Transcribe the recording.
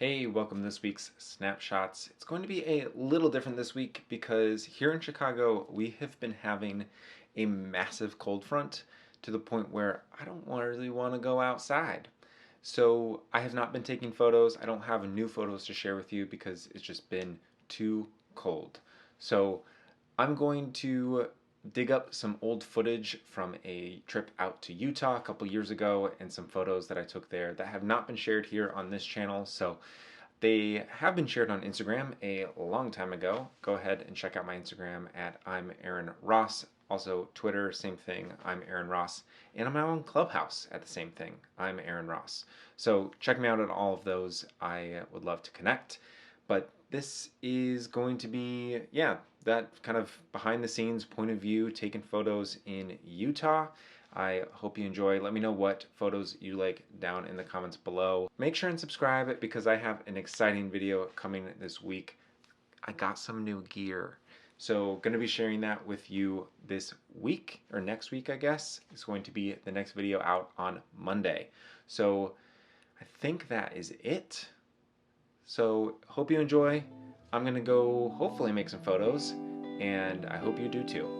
Hey, welcome to this week's Snapshots. It's going to be a little different this week because here in Chicago we have been having a massive cold front to the point where I don't really want to go outside. So I have not been taking photos. I don't have new photos to share with you because it's just been too cold. So I'm going to dig up some old footage from a trip out to Utah a couple years ago and some photos that I took there that have not been shared here on this channel. So they have been shared on Instagram a long time ago. Go ahead and check out my Instagram at I'm Aaron Ross. Also, Twitter, same thing, I'm Aaron Ross. And I'm now on Clubhouse at the same thing, I'm Aaron Ross. So check me out at all of those. I would love to connect. But this is going to be, yeah, that kind of behind the scenes point of view, taking photos in Utah. I hope you enjoy. Let me know what photos you like down in the comments below. Make sure and subscribe because I have an exciting video coming this week. I got some new gear. So going to be sharing that with you this week or next week, I guess. It's going to be the next video out on Monday. So I think that is it. So hope you enjoy. I'm gonna go hopefully make some photos and I hope you do too.